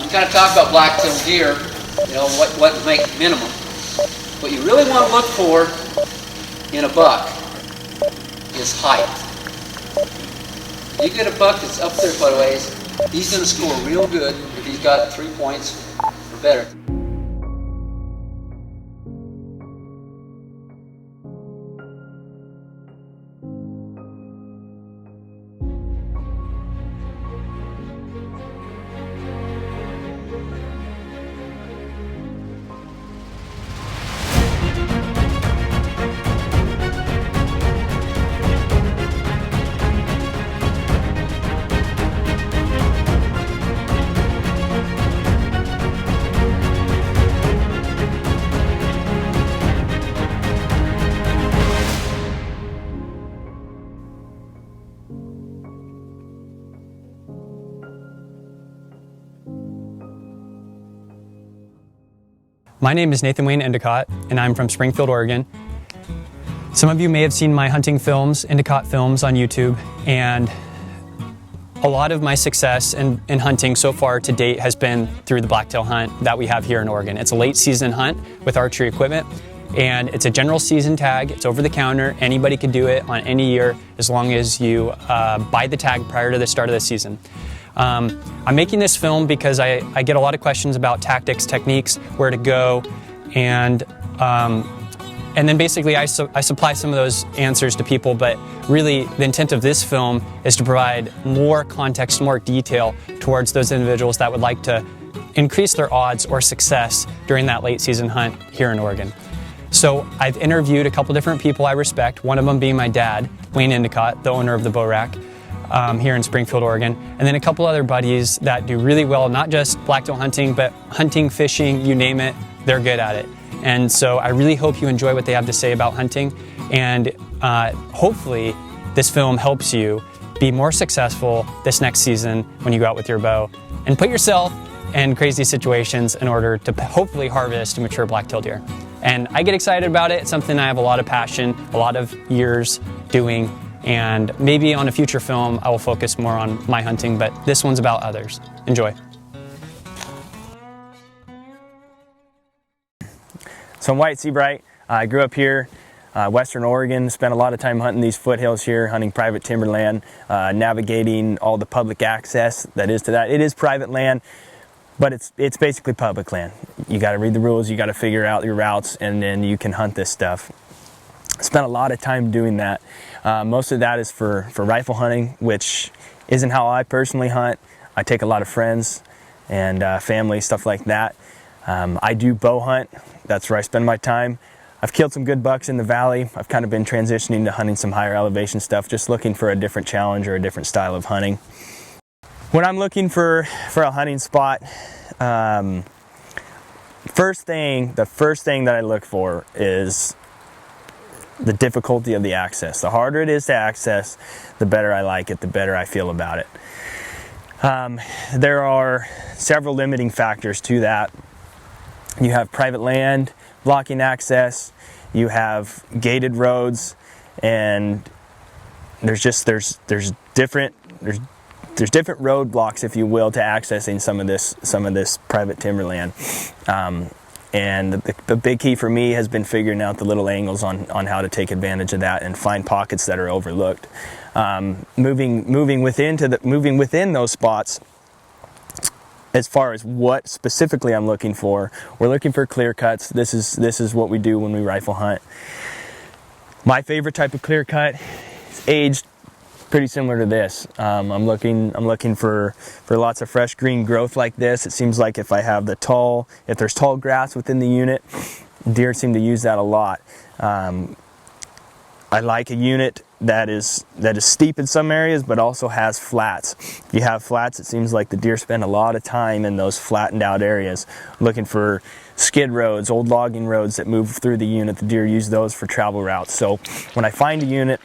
we kind of talked about black-tailed deer, you know, what make minimum. What you really want to look for in a buck is height. If you get a buck that's up there quite a ways, he's going to score real good if he's got 3 points or better. My name is Wayne Endicott, and I'm from Springfield, Oregon. Some of you may have seen my hunting films, Endicott Films, on YouTube, and a lot of my success in hunting so far to date has been through the blacktail hunt that we have here in Oregon. It's a late season hunt with archery equipment, and it's a general season tag. It's over the counter. Anybody can do it on any year as long as you buy the tag prior to the start of the season. I'm making this film because I get a lot of questions about tactics, techniques, where to go, and then basically I supply some of those answers to people, but really the intent of this film is to provide more context, more detail towards those individuals that would like to increase their odds or success during that late season hunt here in Oregon. So I've interviewed a couple different people I respect, one of them being my dad, Wayne Endicott, the owner of the Bow Rack. Here in Springfield, Oregon, and then a couple other buddies that do really well, not just blacktail hunting, but hunting, fishing, you name it, they're good at it. And so I really hope you enjoy what they have to say about hunting, and hopefully this film helps you be more successful this next season when you go out with your bow and put yourself in crazy situations in order to hopefully harvest a mature black-tailed deer. And I get excited about it. It's something I have a lot of passion, a lot of years doing. And maybe on a future film, I will focus more on my hunting, but this one's about others. Enjoy. So I'm Wyatt Sebright. I grew up here, Western Oregon, spent a lot of time hunting these foothills here, hunting private timberland, navigating all the public access that is to that. It is private land, but it's basically public land. You gotta read the rules, you gotta figure out your routes, and then you can hunt this stuff. Spent a lot of time doing that. Most of that is for rifle hunting, which isn't how I personally hunt. I take a lot of friends and family, stuff like that. I do bow hunt. That's where I spend my time. I've killed some good bucks in the valley. I've kind of been transitioning to hunting some higher elevation stuff, just looking for a different challenge or a different style of hunting. When I'm looking for a hunting spot, the first thing that I look for is the difficulty of the access. The harder it is to access, the better I like it, the better I feel about it. There are several limiting factors to that. You have private land blocking access, you have gated roads, and there's different roadblocks, if you will, to accessing some of this private timberland. And the big key for me has been figuring out the little angles on how to take advantage of that and find pockets that are overlooked. Moving within those spots, as far as what specifically I'm looking for, we're looking for clear cuts. This is what we do when we rifle hunt. My favorite type of clear cut is aged, pretty similar to this. I'm looking for lots of fresh green growth like this. It seems like if there's tall grass within the unit, deer seem to use that a lot. I like a unit that is steep in some areas, but also has flats. If you have flats, it seems like the deer spend a lot of time in those flattened out areas, looking for skid roads, old logging roads that move through the unit. The deer use those for travel routes. So when I find a unit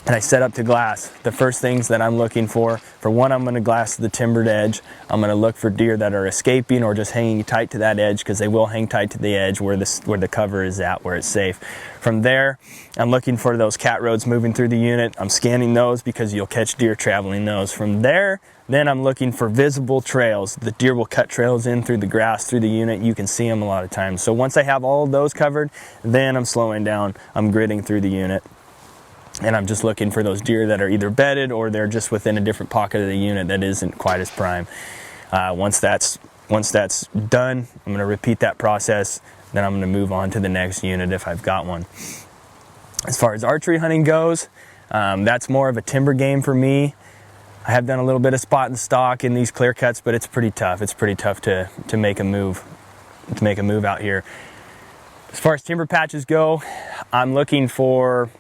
and I set up to glass. The first things that I'm looking for one, I'm going to glass the timbered edge. I'm going to look for deer that are escaping or just hanging tight to that edge, because they will hang tight to the edge where the cover is at, where it's safe. From there, I'm looking for those cat roads moving through the unit. I'm scanning those because you'll catch deer traveling those. From there, then I'm looking for visible trails. The deer will cut trails in through the grass, through the unit. You can see them a lot of times. So once I have all of those covered, then I'm slowing down. I'm gridding through the unit. And I'm just looking for those deer that are either bedded or they're just within a different pocket of the unit that isn't quite as prime. Once that's done, I'm going to repeat that process. Then I'm going to move on to the next unit if I've got one. As far as archery hunting goes, that's more of a timber game for me. I have done a little bit of spot and stalk in these clear cuts, but it's pretty tough. It's pretty tough to make a move, out here. As far as timber patches go, I'm looking for,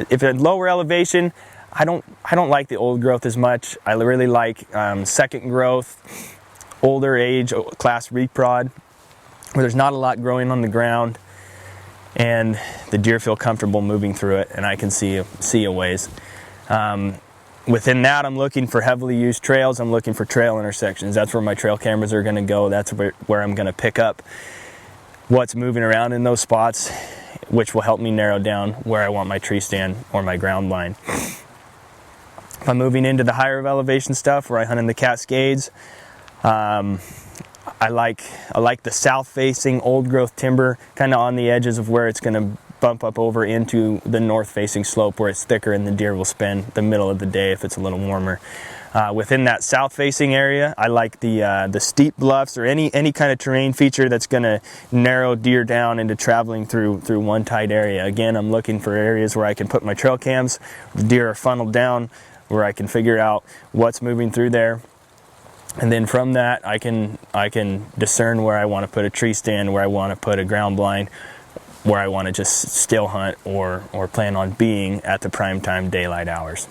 if it's lower elevation, I don't like the old growth as much. I really like second growth, older age class reprod, where there's not a lot growing on the ground and the deer feel comfortable moving through it, and I can see a ways. Within that, I'm looking for heavily used trails. I'm looking for trail intersections. That's where my trail cameras are going to go. That's where I'm going to pick up what's moving around in those spots, which will help me narrow down where I want my tree stand or my ground line. If I'm moving into the higher elevation stuff where I hunt in the Cascades, I like the south facing old growth timber, kind of on the edges of where it's going to bump up over into the north facing slope where it's thicker and the deer will spend the middle of the day if it's a little warmer. Within that south facing area, I like the steep bluffs or any kind of terrain feature that's going to narrow deer down into traveling through one tight area. Again, I'm looking for areas where I can put my trail cams, the deer are funneled down, where I can figure out what's moving through there. And then from that, I can discern where I want to put a tree stand, where I want to put a ground blind, where I want to just still hunt or plan on being at the prime time daylight hours.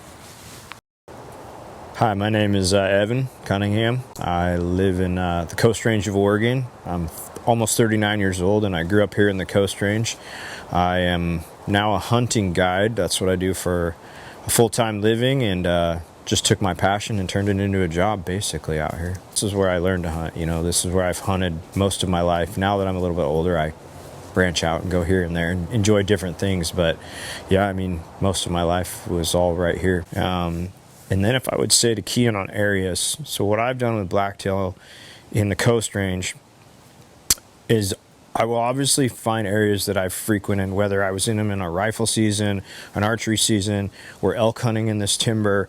Hi, my name is Evan Cunningham. I live in the Coast Range of Oregon. I'm almost 39 years old, and I grew up here in the Coast Range. I am now a hunting guide. That's what I do for a full-time living, and just took my passion and turned it into a job basically out here. This is where I learned to hunt. This is where I've hunted most of my life. Now that I'm a little bit older, I branch out and go here and there and enjoy different things. But yeah, I mean, most of my life was all right here. And then if I would say to key in on areas, so what I've done with Blacktail in the Coast Range is I will obviously find areas that I've frequented, whether I was in them in a rifle season, an archery season, or elk hunting in this timber.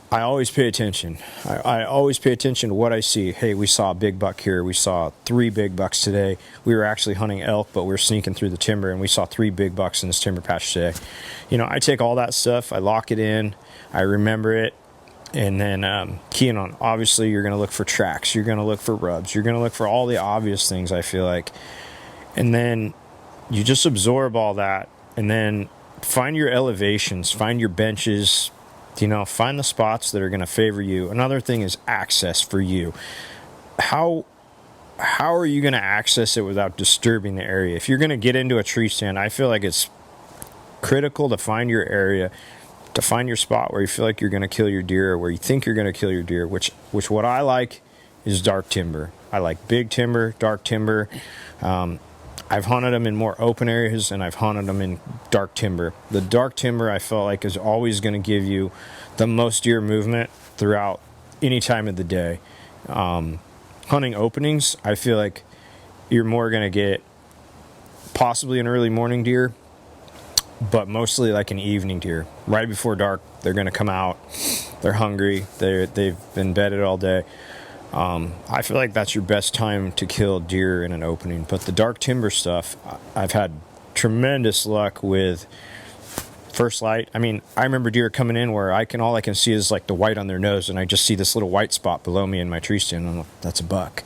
I always pay attention. I always pay attention to what I see. Hey, we saw a big buck here. We saw 3 big bucks today. We were actually hunting elk, but we were sneaking through the timber, and we saw 3 big bucks in this timber patch today. I take all that stuff, I lock it in, I remember it, and then keying on, obviously, you're going to look for tracks. You're going to look for rubs. You're going to look for all the obvious things, I feel like. And then you just absorb all that, and then find your elevations, find your benches, find the spots that are going to favor you. Another thing is access for you. How are you going to access it without disturbing the area? If you're going to get into a tree stand, I feel like it's critical to find your area, to find your spot where you feel like you're going to kill your deer, or where you think you're going to kill your deer, which what I like is dark timber. I like big timber, dark timber. I've hunted them in more open areas, and I've hunted them in dark timber. The dark timber, I felt like, is always going to give you the most deer movement throughout any time of the day. Hunting openings, I feel like you're more going to get possibly an early morning deer, but mostly like an evening deer. Right before dark, they're going to come out. They're hungry. They've been bedded all day. I feel like that's your best time to kill deer in an opening. But the dark timber stuff, I've had tremendous luck with first light. I mean, I remember deer coming in where all I can see is like the white on their nose, and I just see this little white spot below me in my tree stand, and I'm like, that's a buck.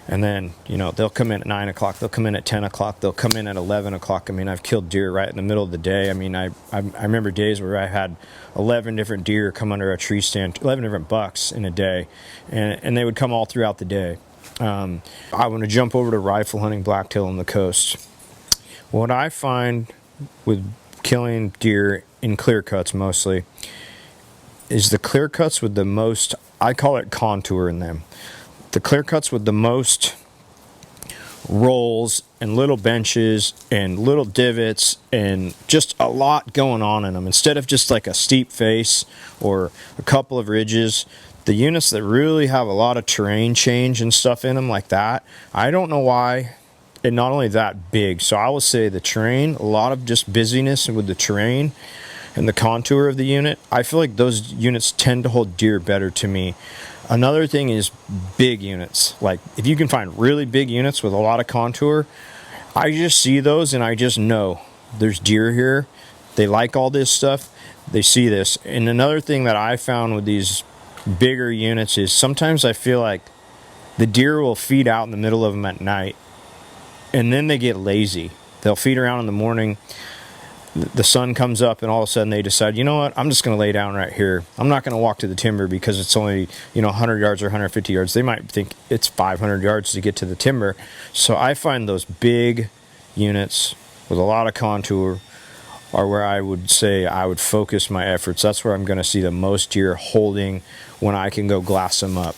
And then, they'll come in at 9 o'clock, they'll come in at 10 o'clock, they'll come in at 11 o'clock. I mean, I've killed deer right in the middle of the day. I mean, I remember days where I had 11 different deer come under a tree stand, 11 different bucks in a day, and they would come all throughout the day. I want to jump over to rifle hunting blacktail on the coast. What I find with killing deer in clear cuts mostly, is the clear cuts with the most, I call it contour in them. The clear cuts with the most rolls and little benches and little divots and just a lot going on in them. Instead of just like a steep face or a couple of ridges, the units that really have a lot of terrain change and stuff in them like that, I don't know why. And not only that big, so I will say the terrain, a lot of just busyness with the terrain and the contour of the unit. I feel like those units tend to hold deer better to me. Another thing is big units. Like if you can find really big units with a lot of contour, I just see those and I just know there's deer here. They like all this stuff. They see this. And another thing that I found with these bigger units is sometimes I feel like the deer will feed out in the middle of them at night and then they get lazy. They'll feed around in the morning. The sun comes up and all of a sudden they decide, you know what, I'm just going to lay down right here. I'm not going to walk to the timber because it's only, 100 yards or 150 yards. They might think it's 500 yards to get to the timber. So I find those big units with a lot of contour are where I would say I would focus my efforts. That's where I'm going to see the most deer holding when I can go glass them up.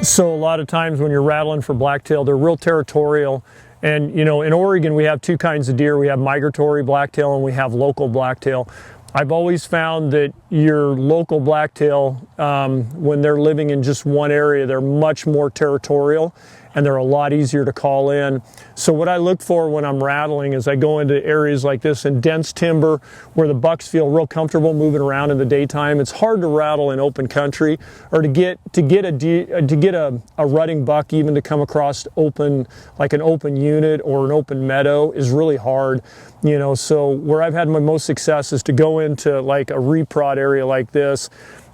So a lot of times when you're rattling for blacktail, they're real territorial. And in Oregon we have two kinds of deer. We have migratory blacktail and we have local blacktail. I've always found that your local blacktail, when they're living in just one area, they're much more territorial and they're a lot easier to call in. So what I look for when I'm rattling is I go into areas like this in dense timber where the bucks feel real comfortable moving around in the daytime. It's hard to rattle in open country, or to get a rutting buck even to come across open, like an open unit or an open meadow, is really hard. So where I've had my most success is to go into like a reprod area like this.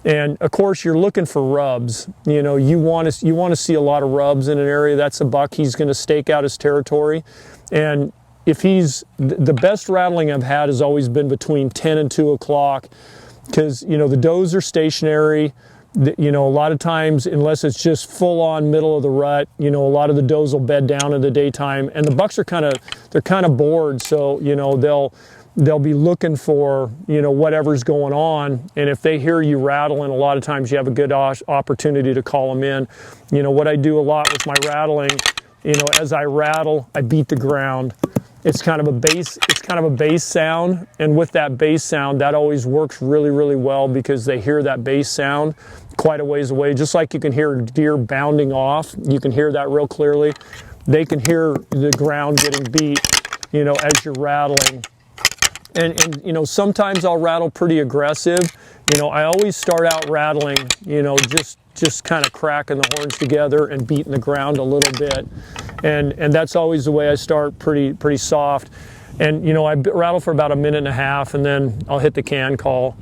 And of course you're looking for rubs. You want to see a lot of rubs in an area. That's a buck. He's going to stake out his territory. And if the best rattling I've had has always been between 10 and 2 o'clock, because the does are stationary. A lot of times, unless it's just full on middle of the rut, a lot of the does will bed down in the daytime, and the bucks are kind of bored. So they'll be looking for whatever's going on, and if they hear you rattling, a lot of times you have a good opportunity to call them in. What I do a lot with my rattling, as I rattle, I beat the ground. It's kind of a bass sound, and with that bass sound, that always works really, really well because they hear that bass sound quite a ways away. Just like you can hear deer bounding off, you can hear that real clearly. They can hear the ground getting beat, as you're rattling. And sometimes I'll rattle pretty aggressive. I always start out rattling, just kind of cracking the horns together and beating the ground a little bit. And that's always the way I start, pretty soft. And I rattle for about a minute and a half, and then I'll hit the can call.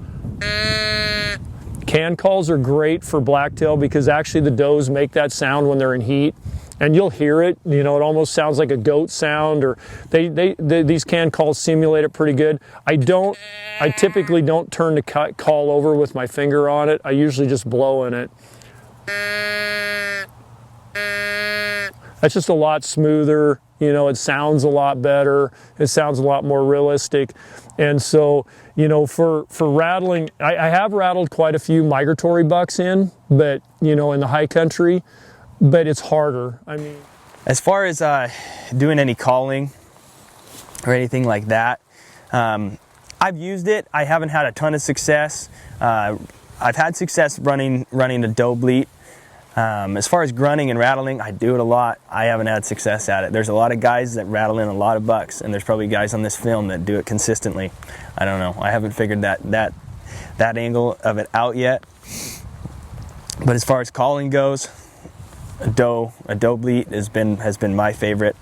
Can calls are great for blacktail because actually the does make that sound when they're in heat. And you'll hear it, it almost sounds like a goat sound, or these can calls simulate it pretty good. I typically don't turn the call over with my finger on it. I usually just blow in it. That's just a lot smoother, it sounds a lot better, it sounds a lot more realistic. And so, for rattling, I have rattled quite a few migratory bucks in, but, in the high country, but it's harder. I mean, as far as doing any calling or anything like that, I've used it. I haven't had a ton of success. I've had success running a doe bleat. As far as grunting and rattling, I do it a lot. I haven't had success at it. There's a lot of guys that rattle in a lot of bucks, and there's probably guys on this film that do it consistently. I don't know. I haven't figured that angle of it out yet. But as far as calling goes, a doe bleat has been my favorite.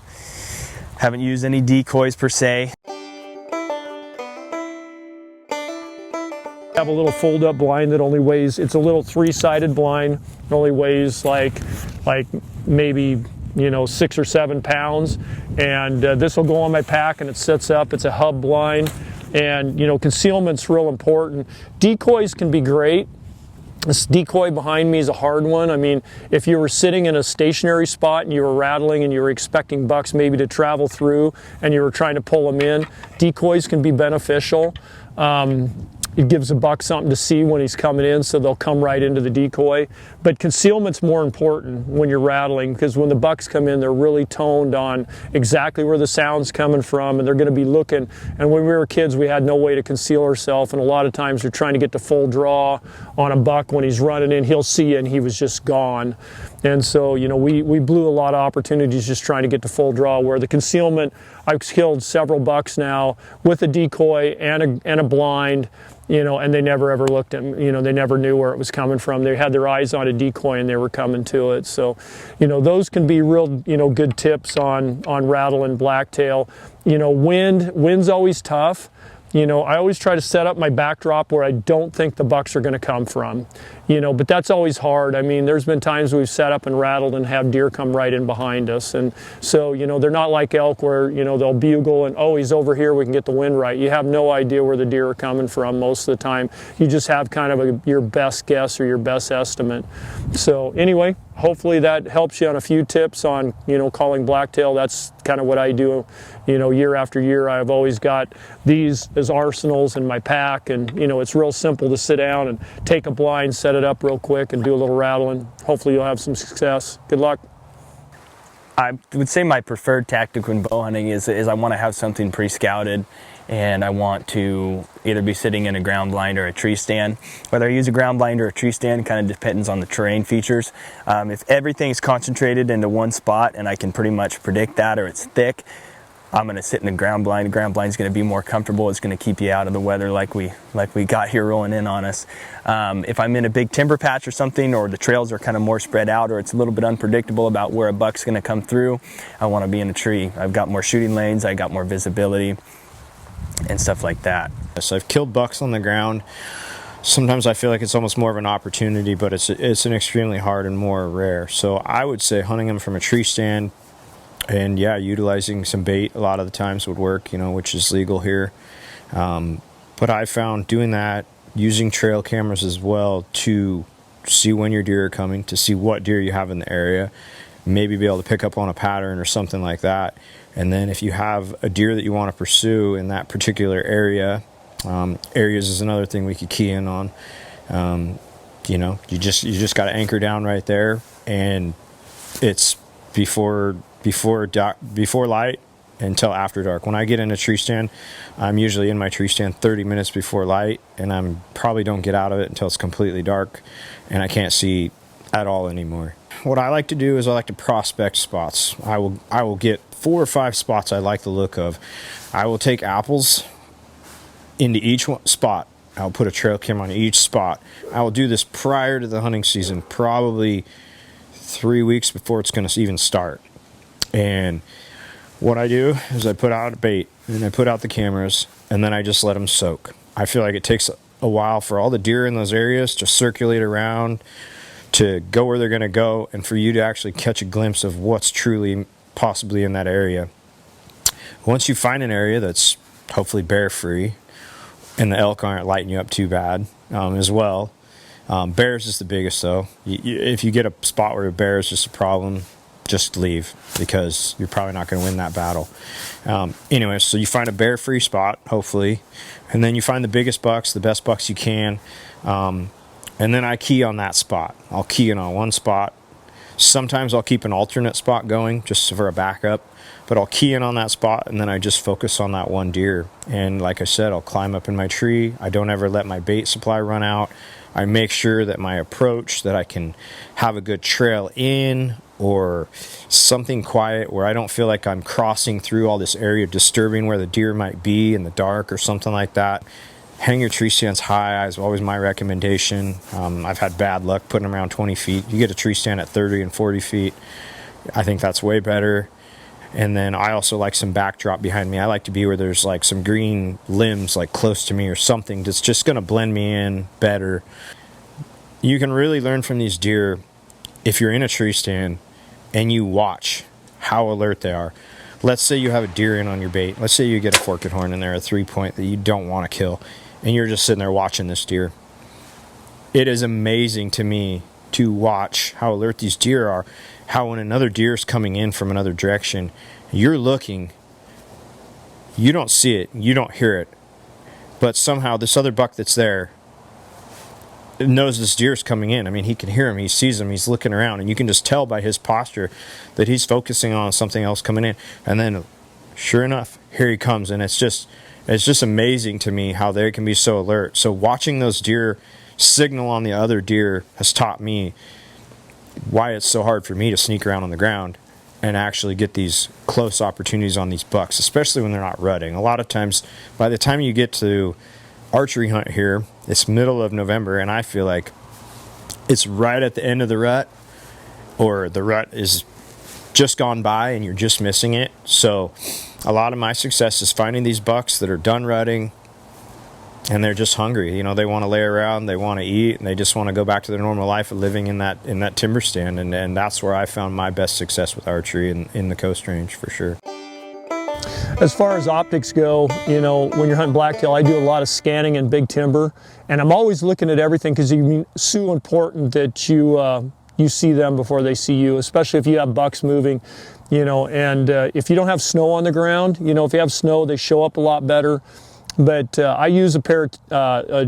Haven't used any decoys per se. I have a little fold-up blind that only weighs, it's a little 3-sided blind. It only weighs like maybe 6 or 7 pounds, and this will go on my pack and it sits up. It's a hub blind, and concealment's real important. Decoys can be great, This decoy behind me is a hard one. I mean, if you were sitting in a stationary spot and you were rattling and you were expecting bucks maybe to travel through and you were trying to pull them in, decoys can be beneficial. It gives a buck something to see when he's coming in, so they'll come right into the decoy. But concealment's more important when you're rattling, because when the bucks come in, they're really toned on exactly where the sound's coming from, and they're going to be looking. And when we were kids, we had no way to conceal ourselves, and a lot of times you're trying to get to full draw on a buck. When he's running in, he'll see you, and he was just gone. And so, you know, we blew a lot of opportunities just trying to get to full draw, where the concealment, I've killed several bucks now with a decoy and a blind, you know, and they never ever looked at, you know, they never knew where it was coming from. They had their eyes on a decoy and they were coming to it. So, you know, those can be real, you know, good tips on rattle and blacktail. You know, wind's always tough. You know, I always try to set up my backdrop where I don't think the bucks are going to come from, you know, but that's always hard. I mean, there's been times we've set up and rattled and have deer come right in behind us. And so, you know, they're not like elk where, you know, they'll bugle and, oh, he's over here, we can get the wind right. You have no idea where the deer are coming from most of the time. You just have kind of your best guess or your best estimate. So anyway, hopefully that helps you on a few tips on, you know, calling blacktail. That's kind of what I do, you know, year after year. I've always got these as arsenals in my pack, and, you know, it's real simple to sit down and take a blind, set it up real quick, and do a little rattling. Hopefully you'll have some success. Good luck. I would say my preferred tactic when bow hunting is I want to have something pre-scouted, and I want to either be sitting in a ground blind or a tree stand. Whether I use a ground blind or a tree stand kind of depends on the terrain features. If everything's concentrated into one spot and I can pretty much predict that, or it's thick, I'm going to sit in the ground blind. The ground blind is going to be more comfortable. It's going to keep you out of the weather like we got here rolling in on us. If I'm in a big timber patch or something, or the trails are kind of more spread out, or it's a little bit unpredictable about where a buck's going to come through, I want to be in a tree. I've got more shooting lanes, I got more visibility and stuff like that. So I've killed bucks on the ground. Sometimes I feel like it's almost more of an opportunity, but it's an extremely hard and more rare. So I would say hunting them from a tree stand, and yeah, utilizing some bait a lot of the times would work, you know, which is legal here. But I found doing that, using trail cameras as well to see when your deer are coming, to see what deer you have in the area, maybe be able to pick up on a pattern or something like that. And then if you have a deer that you want to pursue in that particular area, areas is another thing we could key in on. You know, you just got to anchor down right there, and it's before light until after dark. When I get in a tree stand, I'm usually in my tree stand 30 minutes before light, and I'm probably don't get out of it until it's completely dark and I can't see at all anymore. What I like to do is I like to prospect spots. I will get 4 or 5 spots I like the look of. I will take apples into each spot. I'll put a trail camera on each spot. I will do this prior to the hunting season, probably 3 weeks before it's going to even start. And what I do is I put out a bait, and I put out the cameras, and then I just let them soak. I feel like it takes a while for all the deer in those areas to circulate around, to go where they're going to go, and for you to actually catch a glimpse of what's truly possibly in that area. Once you find an area that's hopefully bear free, and the elk aren't lighting you up too bad as well. Bears is the biggest though. If you get a spot where a bear is just a problem, just leave, because you're probably not going to win that battle. Anyway, so you find a bear free spot, hopefully, and then you find the biggest bucks, the best bucks you can, and then I key on that spot. I'll key in on one spot. Sometimes I'll keep an alternate spot going just for a backup, but I'll key in on that spot, and then I just focus on that one deer. And like I said, I'll climb up in my tree. I don't ever let my bait supply run out. I make sure that my approach, that I can have a good trail in, or something quiet where I don't feel like I'm crossing through all this area, disturbing where the deer might be in the dark or something like that. Hang your tree stands high is always my recommendation. I've had bad luck putting them around 20 feet. You get a tree stand at 30 and 40 feet. I think that's way better. And then I also like some backdrop behind me. I like to be where there's like some green limbs like close to me, or something that's just going to blend me in better. You can really learn from these deer if you're in a tree stand and you watch how alert they are. Let's say you have a deer in on your bait. Let's say you get a forked horn in there, a 3-point that you don't want to kill, and you're just sitting there watching this deer. it is amazing to me to watch how alert these deer are, how when another deer is coming in from another direction, you're looking, you don't see it, you don't hear it, but somehow this other buck that's there knows this deer is coming in. I mean, he can hear him, he sees him, he's looking around, and you can just tell by his posture that he's focusing on something else coming in. And then, sure enough, here he comes, and it's just amazing to me how they can be so alert. So watching those deer signal on the other deer has taught me why it's so hard for me to sneak around on the ground and actually get these close opportunities on these bucks, especially when they're not rutting. A lot of times, by the time you get to archery hunt here, it's middle of November, and I feel like it's right at the end of the rut, or the rut is just gone by and you're just missing it. So a lot of my success is finding these bucks that are done rutting and they're just hungry. You know, they want to lay around, they want to eat, and they just want to go back to their normal life of living in that timber stand. And that's where I found my best success with archery in the Coast Range, for sure. As far as optics go, you know, when you're hunting blacktail, I do a lot of scanning in big timber, and I'm always looking at everything because it's so important that you see them before they see you, especially if you have bucks moving, you know. And if you don't have snow on the ground, you know, if you have snow, they show up a lot better. But I use a pair of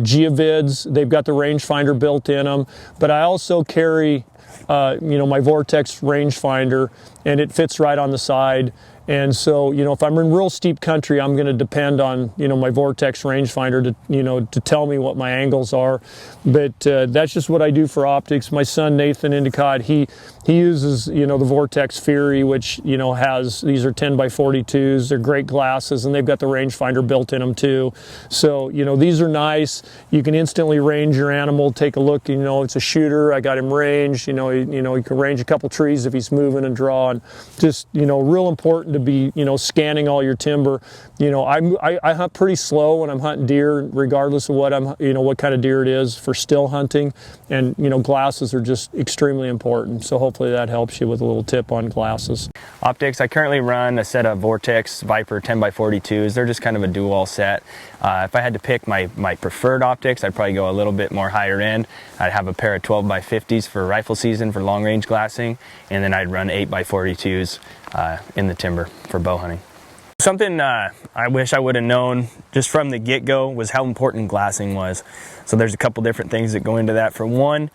Geovids. They've got the rangefinder built in them, but I also carry you know, my Vortex rangefinder, and it fits right on the side. And so, you know, if I'm in real steep country, I'm going to depend on, you know, my Vortex rangefinder to, you know, to tell me what my angles are. But that's just what I do for optics. My son, Nathan Endicott, he uses, you know, the Vortex Fury, which, you know, these are 10x42s. They're great glasses, and they've got the rangefinder built in them too. So, you know, these are nice. You can instantly range your animal, take a look, you know, it's a shooter. I got him ranged, you know, you can range a couple trees if he's moving and drawing. Just, you know, real important to be, you know, scanning all your timber. You know, I hunt pretty slow when I'm hunting deer, regardless of what what kind of deer it is, for still hunting. And, you know, glasses are just extremely important. So hopefully that helps you with a little tip on glasses. Optics, I currently run a set of Vortex Viper 10x42s. They're just kind of a dual set. If I had to pick my preferred optics, I'd probably go a little bit more higher end. I'd have a pair of 12x50s for rifle season for long range glassing, and then I'd run 8x42s in the timber for bow hunting. Something I wish I would have known just from the get-go was how important glassing was. So there's a couple different things that go into that. For one,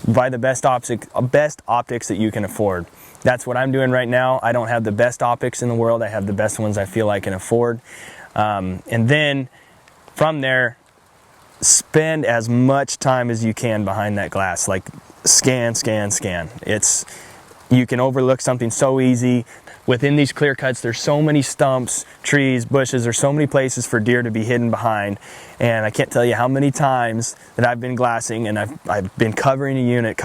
buy the best optics that you can afford. That's what I'm doing right now. I don't have the best optics in the world. I have the best ones I feel I can afford. And then from there, spend as much time as you can behind that glass. Like scan, scan, scan. You can overlook something so easy. Within these clear cuts, there's so many stumps, trees, bushes, there's so many places for deer to be hidden behind. And I can't tell you how many times that I've been glassing and I've been covering a unit,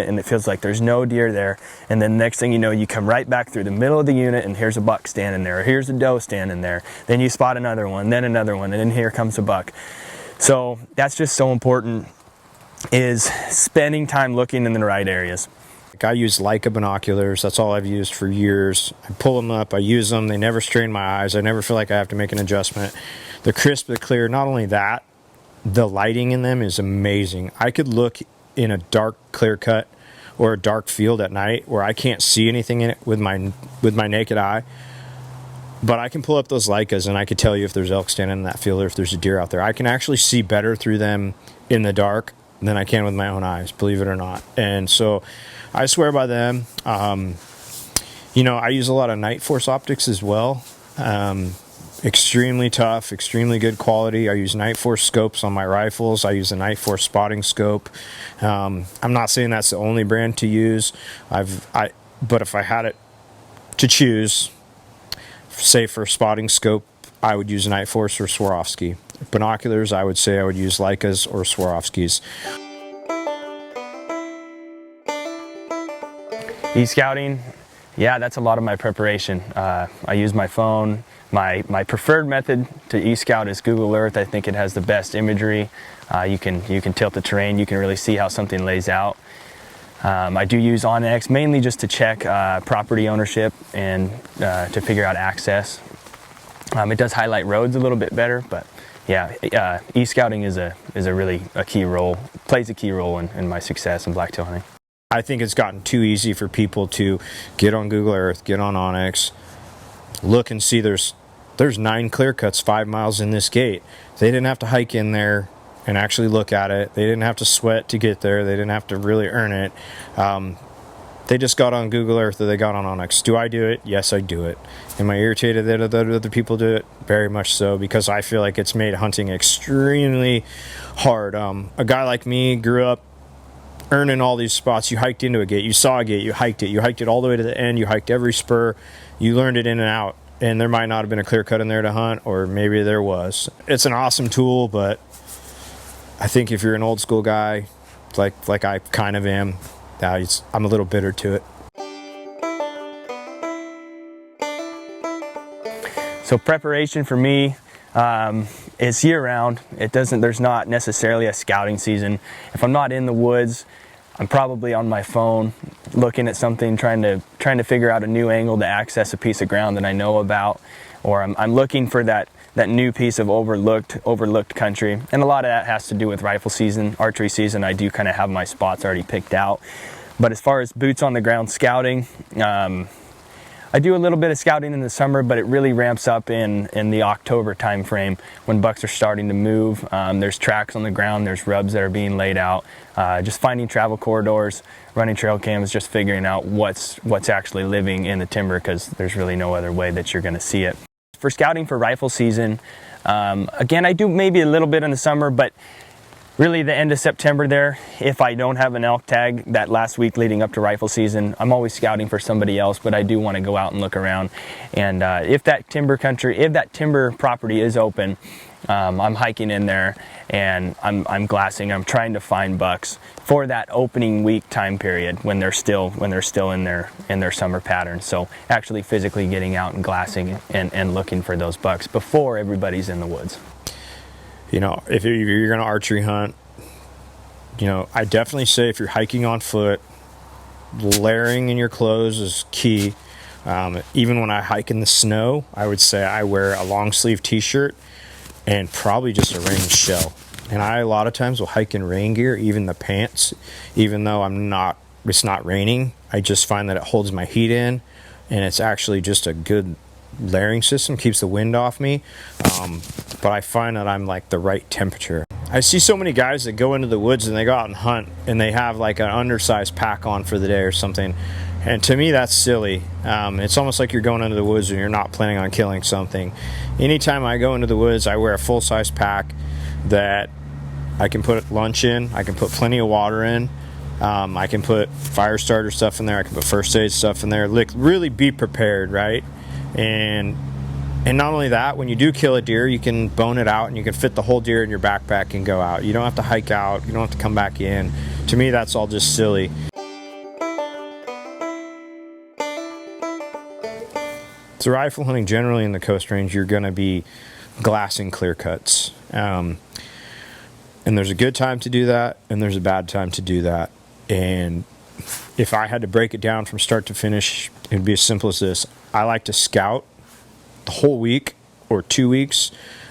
and it feels like there's no deer there. And then next thing you know, you come right back through the middle of the unit and here's a buck standing there, or here's a doe standing there. Then you spot another one, then another one, and then here comes a buck. So that's just so important, is spending time looking in the right areas. I use Leica binoculars. That's all I've used for years. I pull them up, I use them. They never strain my eyes. I never feel like I have to make an adjustment. They're crisp, they're clear. Not only that, the lighting in them is amazing. I could look in a dark clear cut or a dark field at night where I can't see anything in it with my naked eye. But I can pull up those Leicas and I could tell you if there's elk standing in that field or if there's a deer out there. I can actually see better through them in the dark than I can with my own eyes, believe it or not. And so I swear by them. You know, I use a lot of Night Force optics as well. Extremely tough, extremely good quality. I use Night Force scopes on my rifles. I use a Night Force spotting scope. I'm not saying that's the only brand to use. But if I had it to choose, say for spotting scope, I would use Night Force or Swarovski. Binoculars, I would say I would use Leicas or Swarovskis. E-scouting, yeah, that's a lot of my preparation. I use my phone. My preferred method to e-scout is Google Earth. I think it has the best imagery. You can tilt the terrain. You can really see how something lays out. I do use OnX mainly just to check property ownership and to figure out access. It does highlight roads a little bit better, but yeah, e-scouting is a really key role, plays a key role in my success in blacktail hunting. I think it's gotten too easy for people to get on Google Earth, get on Onyx, look and see there's 9 clear cuts 5 miles in this gate. They didn't have to hike in there and actually look at it. They didn't have to sweat to get there. They didn't have to really earn it. They just got on Google Earth or they got on Onyx. Do I do it? Yes, I do it. Am I irritated that other people do it? Very much so, because I feel like it's made hunting extremely hard. A guy like me grew up earning all these spots. You hiked into a gate, you saw a gate, you hiked it all the way to the end, you hiked every spur, you learned it in and out, and there might not have been a clear cut in there to hunt, or maybe there was. It's an awesome tool, but I think if you're an old school guy like I kind of am, I'm a little bitter to it. So preparation for me is year-round. There's not necessarily a scouting season. If I'm not in the woods, I'm probably on my phone looking at something, trying to figure out a new angle to access a piece of ground that I know about, or I'm looking for that new piece of overlooked country. And a lot of that has to do with rifle season, archery season. I do kind of have my spots already picked out. But as far as boots on the ground scouting, I do a little bit of scouting in the summer, but it really ramps up in the October time frame when bucks are starting to move. There's tracks on the ground, there's rubs that are being laid out, just finding travel corridors, running trail cams, just figuring out what's actually living in the timber, because there's really no other way that you're going to see it. For scouting for rifle season, again, I do maybe a little bit in the summer, but really the end of September there, if I don't have an elk tag that last week leading up to rifle season, I'm always scouting for somebody else, but I do want to go out and look around. And if that timber property is open, I'm hiking in there and I'm glassing. I'm trying to find bucks for that opening week time period when they're still in their summer pattern. So actually physically getting out and glassing and looking for those bucks before everybody's in the woods. You know, if you're going to archery hunt, you know, I definitely say if you're hiking on foot, layering in your clothes is key. Even when I hike in the snow, I would say I wear a long sleeve t-shirt and probably just a rain shell. And I a lot of times will hike in rain gear, even the pants, even though it's not raining. I just find that it holds my heat in, and it's actually just a good layering system, keeps the wind off me. But I find that I'm like the right temperature. I see so many guys that go into the woods and they go out and hunt and they have like an undersized pack on for the day or something, and to me that's silly. It's almost like you're going into the woods and you're not planning on killing something. Anytime I go into the woods, I wear a full-size pack that I can put lunch in, I can put plenty of water in, I can put fire starter stuff in there, I can put first aid stuff in there. Really be prepared, right? And not only that, when you do kill a deer, you can bone it out and you can fit the whole deer in your backpack and go out. You don't have to hike out, you don't have to come back in. To me, that's all just silly. So rifle hunting, generally in the Coast Range, you're going to be glassing clear cuts. And there's a good time to do that, and there's a bad time to do that. And if I had to break it down from start to finish, it would be as simple as this. I like to scout the whole week or 2 weeks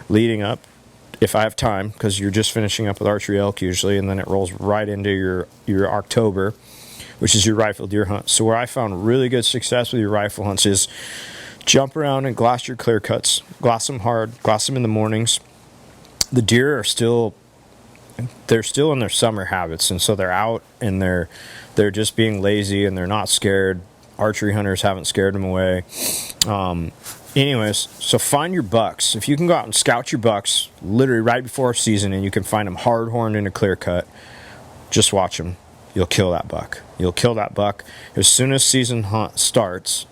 leading up, if I have time, because you're just finishing up with archery elk usually, and then it rolls right into your October, which is your rifle deer hunt. So where I found really good success with your rifle hunts is jump around and glass your clear cuts. Glass them hard, glass them in the mornings. The deer are still in their summer habits, and so they're out and they're just being lazy and they're not scared. Archery hunters haven't scared them away. Anyways, so find your bucks. If you can go out and scout your bucks literally right before season and you can find them hard horned in a clear cut, just watch them. You'll kill that buck. You'll kill that buck as soon as season hunt starts.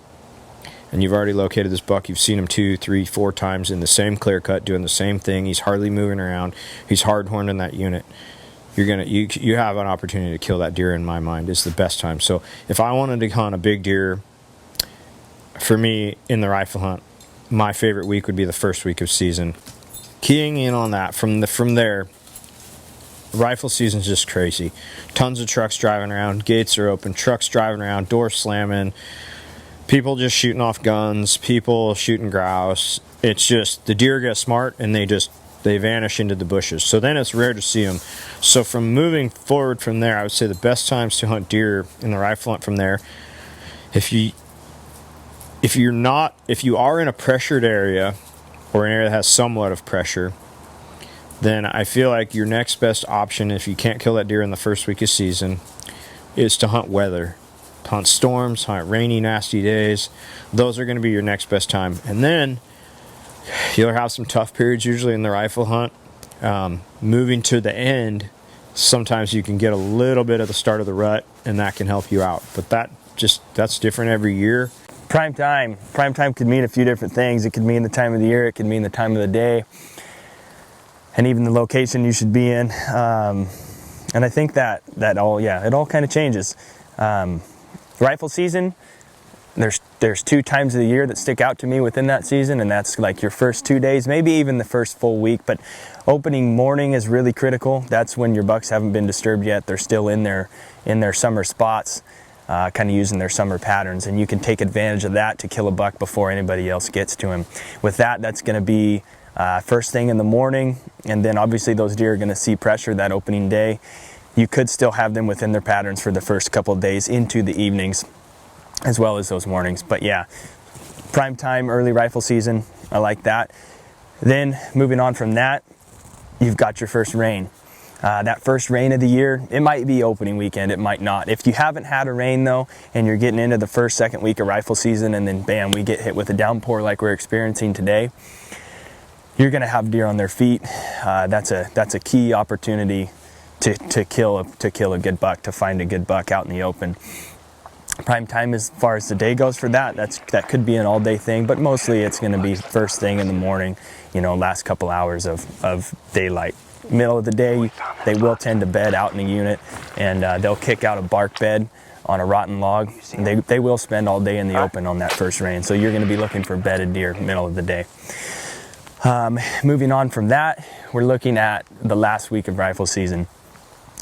And you've already located this buck. You've seen him 2, 3, 4 times in the same clear cut, doing the same thing. He's hardly moving around. He's hard horned in that unit. You have an opportunity to kill that deer. In my mind, it's the best time. So if I wanted to hunt a big deer, for me in the rifle hunt, my favorite week would be the first week of season. Keying in on that, from there, rifle season's just crazy. Tons of trucks driving around, gates are open, trucks driving around, doors slamming, people just shooting off guns, people shooting grouse. It's just the deer get smart and they just they vanish into the bushes. So then it's rare to see them. So from moving forward from there, I would say the best times to hunt deer in the rifle hunt from there, if you are in a pressured area or an area that has somewhat of pressure, then I feel like your next best option, if you can't kill that deer in the first week of season, is to hunt weather. Hunt storms, hunt rainy, nasty days. Those are going to be your next best time. And then you'll have some tough periods usually in the rifle hunt. Moving to the end, sometimes you can get a little bit of the start of the rut, and that can help you out. But that's different every year. Prime time could mean a few different things. It could mean the time of the year, it could mean the time of the day, and even the location you should be in. And I think that it all kind of changes. Rifle season, there's 2 times of the year that stick out to me within that season, and that's like your first 2 days, maybe even the first full week. But opening morning is really critical. That's when your bucks haven't been disturbed yet. They're still in their summer spots, kind of using their summer patterns, and you can take advantage of that to kill a buck before anybody else gets to him. With that, that's going to be first thing in the morning, and then obviously those deer are going to see pressure that opening day. You could still have them within their patterns for the first couple of days into the evenings as well as those mornings. But yeah, prime time, early rifle season, I like that. Then moving on from that, you've got your first rain. That first rain of the year, it might be opening weekend, it might not. If you haven't had a rain though, and you're getting into the first, second week of rifle season, and then bam, we get hit with a downpour like we're experiencing today, you're gonna have deer on their feet. That's a key opportunity to kill a good buck, to find a good buck out in the open. Prime time as far as the day goes for that could be an all day thing, but mostly it's going to be first thing in the morning, last couple hours of daylight. Middle of the day, they will tend to bed out in the unit, and they'll kick out a bark bed on a rotten log. They will spend all day in the open on that first rain, so you're going to be looking for bedded deer middle of the day. Moving on from that, we're looking at the last week of rifle season.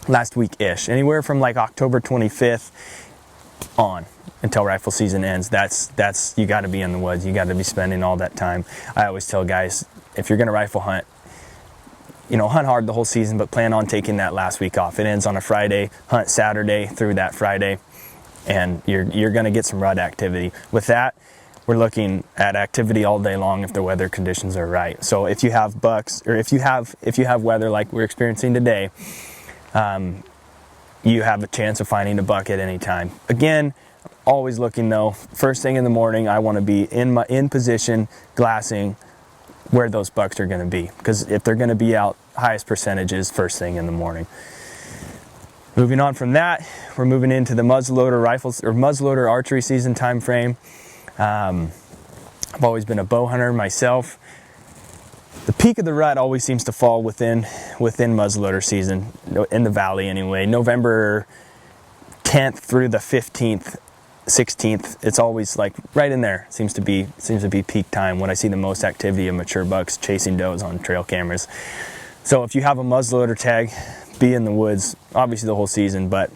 Last week-ish, anywhere from like October 25th on until rifle season ends. That's you got to be in the woods. You got to be spending all that time. I always tell guys, if you're going to rifle hunt, hunt hard the whole season, but plan on taking that last week off. It ends on a Friday. Hunt Saturday through that Friday, and you're going to get some rut activity. With that, we're looking at activity all day long if the weather conditions are right. So if you have bucks, or if you have weather like we're experiencing today, you have a chance of finding a buck at any time. Again, always looking though, first thing in the morning, I want to be in position, glassing where those bucks are going to be, because if they're going to be out, highest percentages first thing in the morning. Moving on from that, we're moving into the muzzleloader rifles or muzzleloader archery season time frame. I've always been a bow hunter myself. The peak of the rut always seems to fall within muzzleloader season, in the valley anyway. November 10th through the 15th, 16th, it's always like right in there. Seems to be peak time when I see the most activity of mature bucks chasing does on trail cameras. So if you have a muzzleloader tag, be in the woods, obviously the whole season, but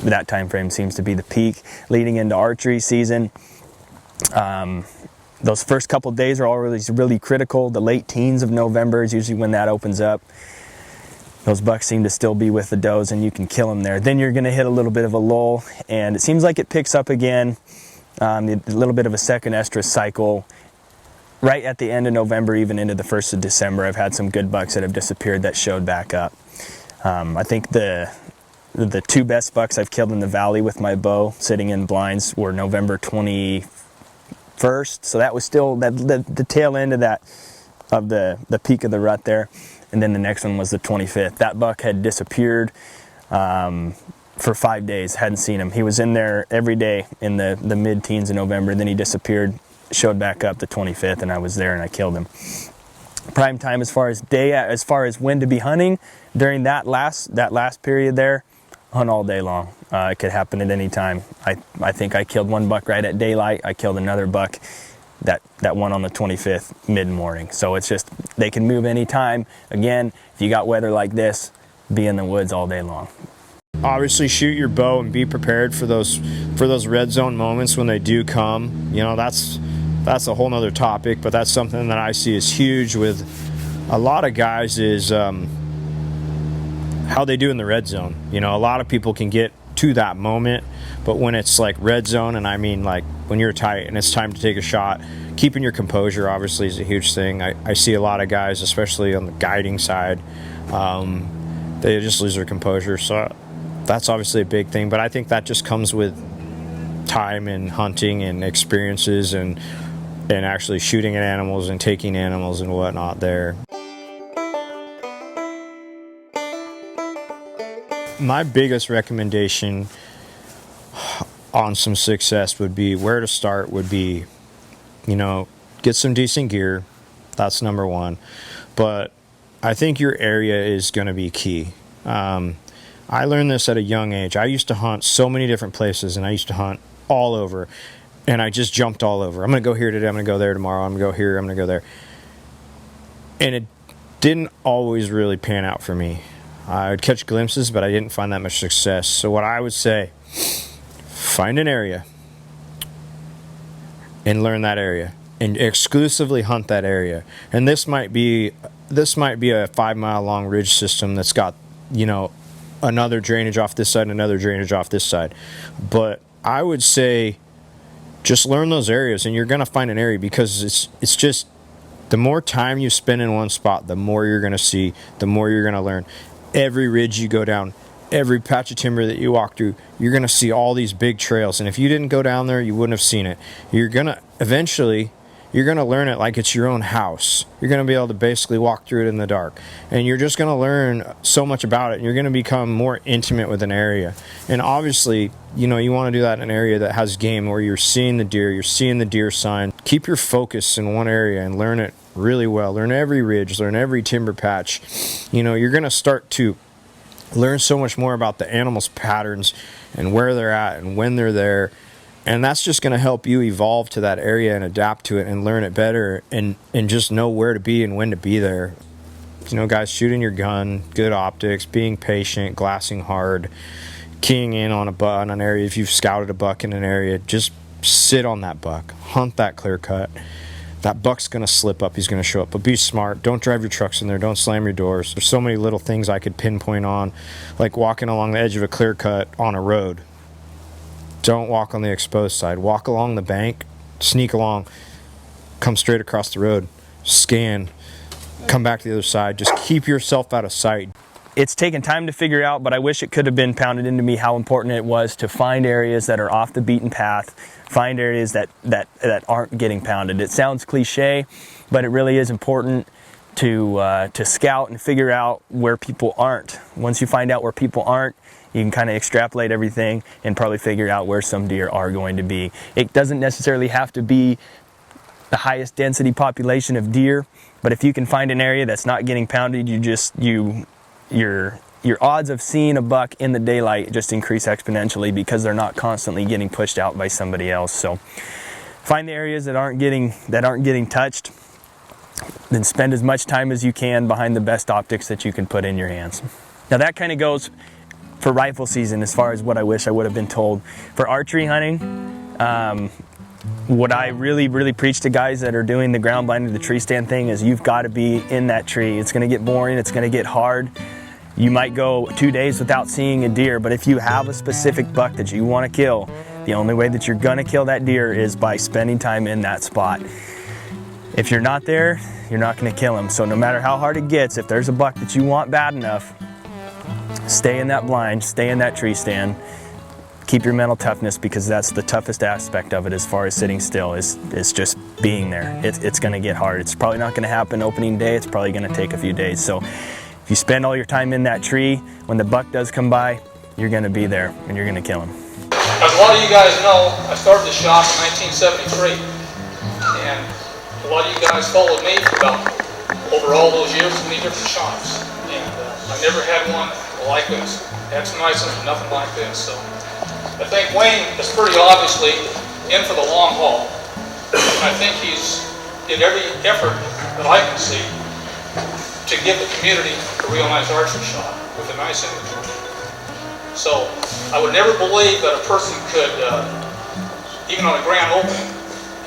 that time frame seems to be the peak leading into archery season. Those first couple days are always really critical. The late teens of November is usually when that opens up. Those bucks seem to still be with the does, and you can kill them there. Then you're going to hit a little bit of a lull, and it seems like it picks up again. A little bit of a second estrus cycle right at the end of November, even into the 1st of December. I've had some good bucks that have disappeared that showed back up. I think the 2 best bucks I've killed in the valley with my bow sitting in blinds were November 21st, so that was still the tail end of the peak of the rut there, and then the next one was the 25th. That buck had disappeared for 5 days, hadn't seen him. He was in there every day in the mid-teens of November, then he disappeared, showed back up the 25th, and I was there and I killed him. Prime time as far as when to be hunting during that last period there, hunt all day long. It could happen at any time. I think I killed one buck right at daylight. I killed another buck that one on the 25th mid-morning. So it's just, they can move anytime. Again, if you got weather like this, be in the woods all day long. Obviously shoot your bow and be prepared for those red zone moments when they do come. That's a whole nother topic, but that's something that I see is huge with a lot of guys is how they do in the red zone. You know, a lot of people can get to that moment, but when it's like red zone, and I mean like when you're tight and it's time to take a shot, keeping your composure obviously is a huge thing. I see a lot of guys, especially on the guiding side, they just lose their composure. So that's obviously a big thing, but I think that just comes with time and hunting and experiences and actually shooting at animals and taking animals and whatnot there. My biggest recommendation on some success would be, where to start would be, you know, get some decent gear. That's number one. But I think your area is going to be key. I learned this at a young age. I used to hunt so many different places, and I used to hunt all over, and I just jumped all over. I'm going to go here today, I'm going to go there tomorrow, I'm going to go here, I'm going to go there. And it didn't always really pan out for me. I would catch glimpses, but I didn't find that much success. So what I would say, find an area and learn that area and exclusively hunt that area. And this might be a 5 mile long ridge system that's got, you know, another drainage off this side and another drainage off this side. But I would say just learn those areas, and you're going to find an area, because it's just, the more time you spend in one spot, the more you're going to see, the more you're going to learn. Every ridge you go down, every patch of timber that you walk through, you're going to see all these big trails. And if you didn't go down there, you wouldn't have seen it. You're going to eventually, you're going to learn it like it's your own house. You're going to be able to basically walk through it in the dark. And you're just going to learn so much about it. And you're going to become more intimate with an area. And obviously, you know, you want to do that in an area that has game, where you're seeing the deer, you're seeing the deer sign. Keep your focus in one area and learn it really well. Learn every ridge, learn every timber patch. You know, you're going to start to learn so much more about the animal's patterns and where they're at and when they're there. And that's just going to help you evolve to that area and adapt to it and learn it better, and just know where to be and when to be there. You know, guys, shooting your gun, good optics, being patient, glassing hard, keying in on an area. If you've scouted a buck in an area, just sit on that buck, hunt that clear cut. That buck's going to slip up, he's going to show up, but be smart. Don't drive your trucks in there, don't slam your doors. There's so many little things I could pinpoint on, like walking along the edge of a clear cut on a road. Don't walk on the exposed side. Walk along the bank, sneak along, come straight across the road, scan, come back to the other side. Just keep yourself out of sight. It's taken time to figure out, but I wish it could have been pounded into me how important it was to find areas that are off the beaten path, find areas that aren't getting pounded. It sounds cliche, but it really is important to scout and figure out where people aren't. Once you find out where people aren't, you can kind of extrapolate everything and probably figure out where some deer are going to be. It doesn't necessarily have to be the highest density population of deer, but if you can find an area that's not getting pounded, your odds of seeing a buck in the daylight just increase exponentially, because they're not constantly getting pushed out by somebody else. So find the areas that aren't getting touched, then spend as much time as you can behind the best optics that you can put in your hands. Now that kind of goes for rifle season, as far as what I wish I would have been told. For archery hunting, what I really preach to guys that are doing the ground blind or the tree stand thing is, you've got to be in that tree. It's going to get boring, it's going to get hard. You might go 2 days without seeing a deer, but if you have a specific buck that you want to kill, the only way that you're going to kill that deer is by spending time in that spot. If you're not there, you're not going to kill him. So no matter how hard it gets, if there's a buck that you want bad enough, stay in that blind, stay in that tree stand, keep your mental toughness, because that's the toughest aspect of it as far as sitting still, is just being there. It's going to get hard. It's probably not going to happen opening day. It's probably going to take a few days. So if you spend all your time in that tree, when the buck does come by, you're going to be there and you're going to kill him. As a lot of you guys know, I started the shop in 1973, and a lot of you guys followed me for about over all those years in many different shops, and I never had one like this. Had some nice ones, but nothing like this. So I think Wayne is pretty obviously in for the long haul. And I think he's did every effort that I can see to give the community a real nice archery shop with a nice inventory. So I would never believe that a person could, even on a grand opening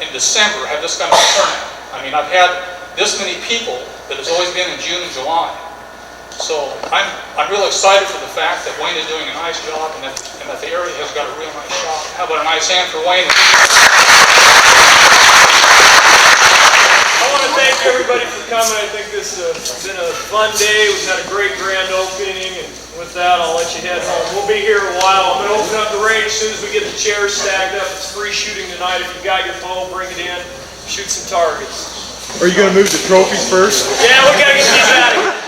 in December, have this kind of a turnout. I mean, I've had this many people that has always been in June and July. So I'm real excited for the fact that Wayne is doing a nice job and that the area has got a real nice shop. How about a nice hand for Wayne? I want to thank everybody for coming. I think this has been a fun day. We've had a great grand opening, and with that, I'll let you head home. We'll be here a while. I'm going to open up the range as soon as we get the chairs stacked up. It's free shooting tonight. If you got your bow, bring it in. Shoot some targets. Are you going to move the trophies first? Yeah, we got to get these out of here.